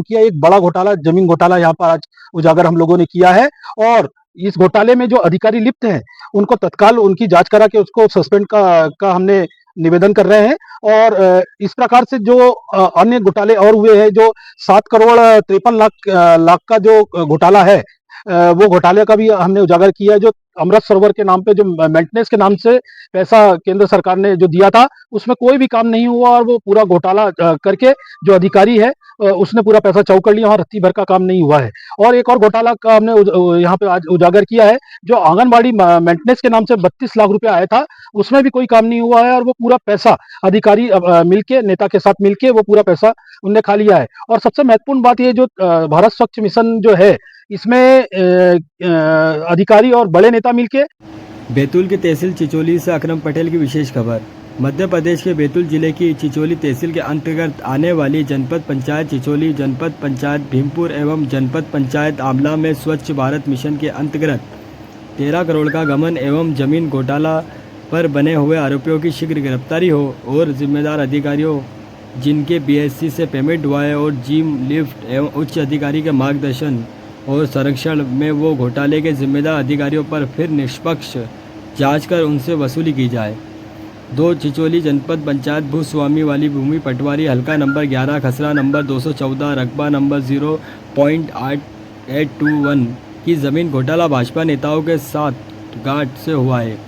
किया, एक बड़ा घोटाला, जमीन घोटाला यहाँ पर आज उजागर हम लोगों ने किया है। और इस घोटाले में जो अधिकारी लिप्त हैं, उनको तत्काल उनकी जांच करा के उसको सस्पेंड का हमने निवेदन कर रहे हैं। और इस प्रकार से जो अन्य घोटाले और हुए हैं, जो 7 करोड़ 53 लाख का जो घोटाला है, वो घोटाले का भी हमने उजागर किया है। जो अमृत सरोवर के नाम पे जो मेंटेनेंस के नाम से पैसा केंद्र सरकार ने जो दिया था, उसमें कोई भी काम नहीं हुआ और वो पूरा घोटाला करके जो अधिकारी है, उसने पूरा पैसा चाउ कर लिया, वहाँ रत्ती भर का काम नहीं हुआ है। और एक और घोटाला का हमने यहाँ पे आज उजागर किया है, जो आंगनबाड़ी मेंटेनेंस के नाम से 32 लाख रुपया आया था, उसमें भी कोई काम नहीं हुआ है और वो पूरा पैसा अधिकारी मिलके, नेता के साथ मिलके वो पूरा पैसा उनने खा लिया है। और सबसे महत्वपूर्ण बात ये, जो भारत स्वच्छ मिशन जो है, इसमें अधिकारी और बड़े नेता मिलके। बैतूल की तहसील चिचोली से अकरम पटेल की विशेष खबर। मध्य प्रदेश के बैतूल जिले की चिचोली तहसील के अंतर्गत आने वाली जनपद पंचायत चिचोली, जनपद पंचायत भीमपुर एवं जनपद पंचायत आमला में स्वच्छ भारत मिशन के अंतर्गत 13 करोड़ का गबन एवं जमीन घोटाला पर बने हुए आरोपियों की शीघ्र गिरफ्तारी हो और जिम्मेदार अधिकारियों जिनके बीएससी से पेमेंट हुआ है और जिम लिफ्ट एवं उच्च अधिकारी के मार्गदर्शन और संरक्षण में वो घोटाले के जिम्मेदार अधिकारियों पर फिर निष्पक्ष जांच कर उनसे वसूली की जाए। 2 चिचोली जनपद पंचायत भूस्वामी वाली भूमि पटवारी हल्का नंबर 11 खसरा नंबर 214 रकबा नंबर 0.8821 की ज़मीन घोटाला भाजपा नेताओं के साथ गांठ से हुआ है।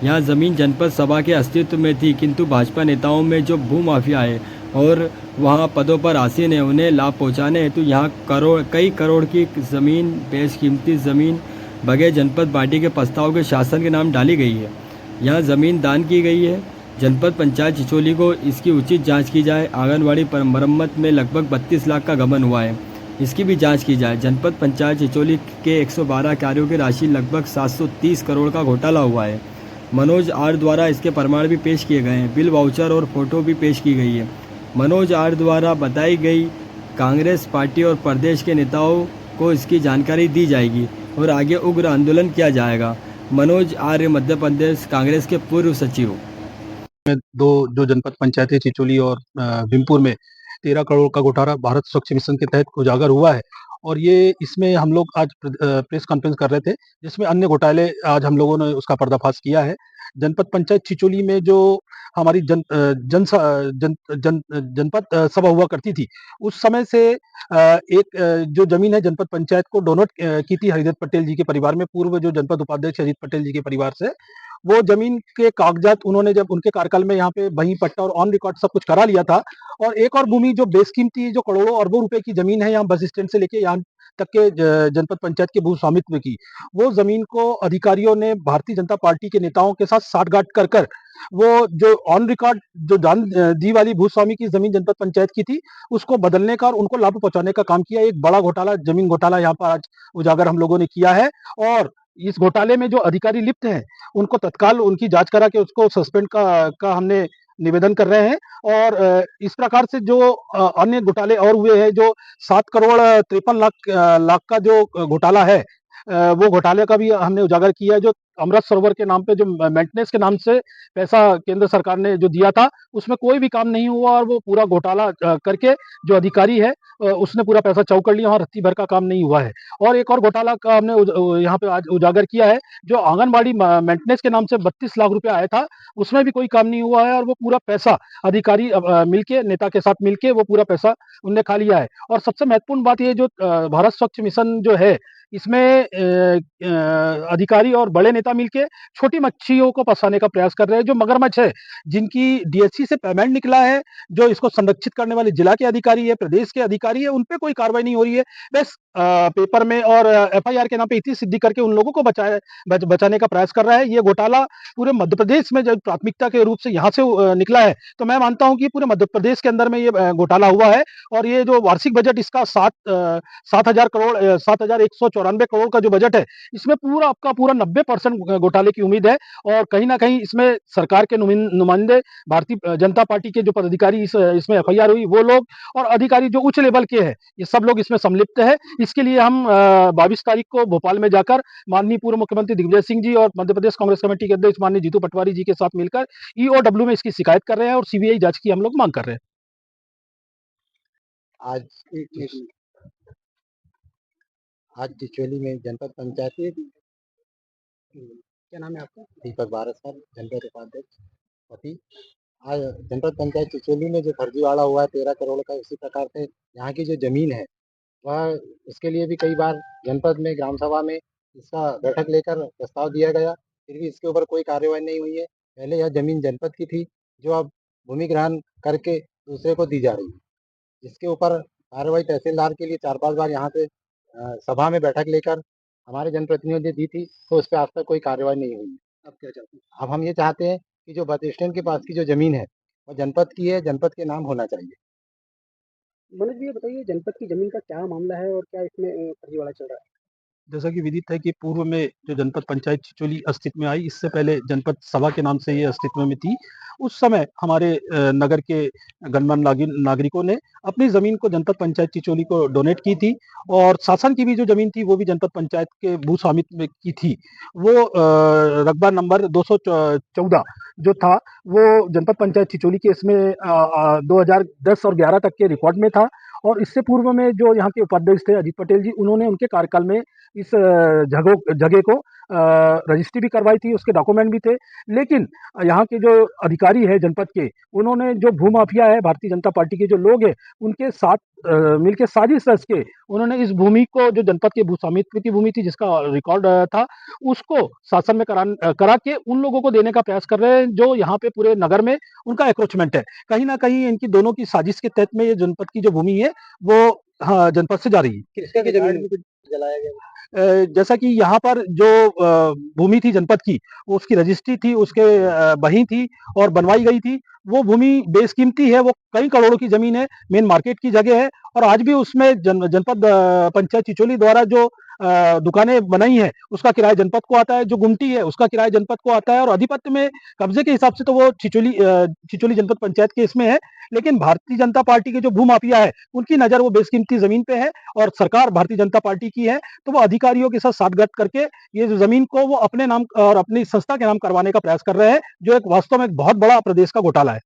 यह ज़मीन जनपद सभा के अस्तित्व में थी, किंतु भाजपा नेताओं में जो भूमाफिया है और वहाँ पदों पर आसीन है, उन्हें लाभ पहुँचाने हेतु यहाँ कई करोड़ की ज़मीन, बेशकीमती ज़मीन बगैर जनपद पार्टी के प्रस्ताव के शासन के नाम डाली गई है। यहाँ ज़मीन दान की गई है। जनपद पंचायत चिचोली को इसकी उचित जांच की जाए। आंगनबाड़ी पर मरम्मत में लगभग 32 लाख का गबन हुआ है, इसकी भी जांच की जाए। जनपद पंचायत चिचोली के 112 कार्यों की राशि लगभग 730 करोड़ का घोटाला हुआ है। मनोज आर द्वारा इसके प्रमाण भी पेश किए गए हैं। बिल वाउचर और फोटो भी पेश की गई है। मनोज आर द्वारा बताई गई कांग्रेस पार्टी और प्रदेश के नेताओं को इसकी जानकारी दी जाएगी और आगे उग्र आंदोलन किया जाएगा। मनोज आर्य, मध्य प्रदेश कांग्रेस के पूर्व सचिव। दो जो जनपद पंचायतें चिचोली और भीमपुर में 13 करोड़ का घोटाला भारत स्वच्छ मिशन के तहत उजागर हुआ है। और ये इसमें हम लोग आज प्रेस कॉन्फ्रेंस कर रहे थे, जिसमें अन्य घोटाले आज हम लोगों ने उसका पर्दाफाश किया है। जनपद पंचायत चिचोली में जो हमारी जनपद सभा हुआ करती थी, उस समय से एक जो जमीन है जनपद पंचायत को डोनेट की थी हरिदत्त पटेल जी के परिवार में, पूर्व जो जनपद उपाध्यक्ष अजीत पटेल जी के परिवार से। वो जमीन के कागजात उन्होंने जब उनके कार्यकाल में यहाँ पे वही पट्टा और ऑन रिकॉर्ड सब कुछ करा लिया था। और एक और भूमि जो बेशकीमती, जो करोड़ों अरबों रुपए की जमीन है, यहाँ बस स्टैंड से लेके यहाँ तक के जनपद पंचायत के भू स्वामित्व की, वो जमीन को अधिकारियों ने भारतीय जनता पार्टी के नेताओं के साथ साठगांठ कर कर वो जो ऑन रिकॉर्ड जो दान दी वाली भूस्वामी की जमीन जनपद पंचायत की थी, उसको बदलने का और उनको लाभ पहुंचाने का काम किया। एक बड़ा घोटाला, जमीन घोटाला यहाँ पर आज उजागर हम लोगों ने किया है। और इस घोटाले में जो अधिकारी लिप्त हैं, उनको तत्काल उनकी जांच करा के उसको सस्पेंड का हमने निवेदन कर रहे हैं। और इस प्रकार से जो अन्य घोटाले और हुए हैं, जो 7 करोड़ 53 लाख का जो घोटाला है, वो घोटाले का भी हमने उजागर किया है। जो अमृत सरोवर के नाम पे जो मेंटेनेंस के नाम से पैसा केंद्र सरकार ने जो दिया था, उसमें कोई भी काम नहीं हुआ और वो पूरा घोटाला करके जो अधिकारी है, उसने पूरा पैसा चाउ कर लिया, वहाँ रत्ती भर का काम नहीं हुआ है। और एक और घोटाला का हमने यहाँ पे आज उजागर किया है, जो आंगनबाड़ी मेंटेनेंस के नाम से 32 लाख रुपया आया था, उसमें भी कोई काम नहीं हुआ है और वो पूरा पैसा अधिकारी मिलके, नेता के साथ मिलके वो पूरा पैसा उनने खा लिया है। और सबसे महत्वपूर्ण बात ये, जो भारत स्वच्छ मिशन जो है, इसमें अधिकारी और बड़े नेता मिलके छोटी मच्छियों को फंसाने का प्रयास कर रहे हैं। जो मगरमच्छ है, जिनकी डीएससी से पेमेंट निकला है, जो इसको संरक्षित करने वाले जिला के अधिकारी है, प्रदेश के अधिकारी है, उन पे कोई कार्रवाई नहीं हो रही है। बस पेपर में और एफआईआर के नाम पे इतनी सिद्धि करके उन लोगों को बचाने का प्रयास कर रहा है। ये घोटाला पूरे मध्य प्रदेश में जब प्राथमिकता के रूप से यहाँ से निकला है, तो मैं मानता हूँ कि पूरे मध्य प्रदेश के अंदर में ये घोटाला हुआ है। और ये जो वार्षिक बजट इसका 7,194 करोड़ का जो बजट है, इसमें पूरा आपका पूरा 90% घोटाले की उम्मीद है। और कहीं ना कहीं इसमें सरकार के नुमाइंदे, भारतीय जनता पार्टी के जो पदाधिकारी इसमें एफआईआर हुई, वो लोग और अधिकारी जो उच्च लेवल के हैं, ये सब लोग इसमें सम्मिलित है। इसके लिए हम 22 तारीख को भोपाल में जाकर माननीय पूर्व मुख्यमंत्री दिग्विजय सिंह जी और मध्य प्रदेश कांग्रेस कमेटी के अध्यक्ष माननीय जीतू पटवारी जी के साथ मिलकर ईओडब्ल्यू में इसकी शिकायत कर रहे हैं और सीबीआई जांच की हम लोग मांग कर रहे हैं। आज आज चिचोली में जनपद पंचायत क्या नाम है आपका? दीपक भारत सर, जनपद उपाध्यक्ष पति। आज जनपद पंचायत चिचोली में जो फर्जीवाड़ा हुआ है 13 करोड़ का, उसी प्रकार से यहाँ की जो जमीन है वह, उसके लिए भी कई बार जनपद में ग्राम सभा में इसका बैठक लेकर प्रस्ताव दिया गया, फिर भी इसके ऊपर कोई कार्यवाही नहीं हुई है। पहले यह जमीन जनपद की थी, जो अब भूमि ग्रहण करके दूसरे को दी जा रही है, जिसके ऊपर कार्रवाई तहसीलदार के लिए 4-5 बार यहाँ से सभा में बैठक लेकर हमारे जनप्रतिनिधियों ने दी थी, तो उस पर आज तक कोई कार्रवाई नहीं हुई। आप क्या चाहते हैं? अब हम ये चाहते हैं कि जो बस स्टैंड के पास की जो जमीन है वो जनपद की है, जनपद के नाम होना चाहिए। मनोज जी, ये बताइए जनपद की जमीन का क्या मामला है और क्या इसमें फर्जीवाड़ा चल रहा है? जैसा कि विदित है कि पूर्व में जो जनपद पंचायत चिचोली अस्तित्व में आई, इससे पहले जनपद सभा के नाम से ये अस्तित्व में थी। उस समय हमारे नगर के गणमान्य नागरिकों ने अपनी जमीन को जनपद पंचायत चिचोली को डोनेट की थी, और शासन की भी जो जमीन थी वो भी जनपद पंचायत के भू स्वामित्व में की थी। वो रकबा नंबर 214 जो था वो जनपद पंचायत चिचोली के इसमें 2010 और 11 तक के रिकॉर्ड में था। और इससे पूर्व में जो यहाँ के उपाध्यक्ष थे अजीत पटेल जी, उन्होंने उनके कार्यकाल में इस जगह को रजिस्ट्री भी करवाई थी, उसके डॉक्यूमेंट भी थे। लेकिन यहाँ के जो अधिकारी है जनपद के, उन्होंने जो भूमाफिया है, भारतीय जनता पार्टी के जो लोग हैं, उनके साथ मिलकर साजिश रच के उन्होंने इस भूमि को, जो जनपद के भू स्वामित्व की भूमि थी जिसका रिकॉर्ड था, उसको शासन में करा के उन लोगों को देने का प्रयास कर रहे हैं जो यहाँ पे पूरे नगर में उनका एक्रोचमेंट है। कहीं ना कहीं इनकी दोनों की साजिश के तहत में ये जनपद की जो भूमि है वो, हाँ, जनपद से जा रही है। किसकी जमीन जलाया गया? जैसा कि यहाँ पर जो भूमि थी जनपद की, उसकी रजिस्ट्री थी, उसके बही थी और बनवाई गई थी। वो भूमि बेशकीमती है, वो कई करोड़ों की जमीन है, मेन मार्केट की जगह है, और आज भी उसमें जनपद पंचायत चिचोली द्वारा जो दुकानें बनाई हैं उसका किराया जनपद को आता है, जो गुमटी है उसका किराया जनपद को आता है, और अधिपत्य में कब्जे के हिसाब से तो वो चिचोली जनपद पंचायत के इसमें है। लेकिन भारतीय जनता पार्टी के जो भूमाफिया है उनकी नजर वो बेशकीमती जमीन पे है, और सरकार भारतीय जनता पार्टी की है, तो वो अधिकारियों के साथ साठगांठ करके ये जो जमीन को वो अपने नाम और अपनी संस्था के नाम करवाने का प्रयास कर रहे हैं, जो एक वास्तव में एक बहुत बड़ा प्रदेश का घोटाला है।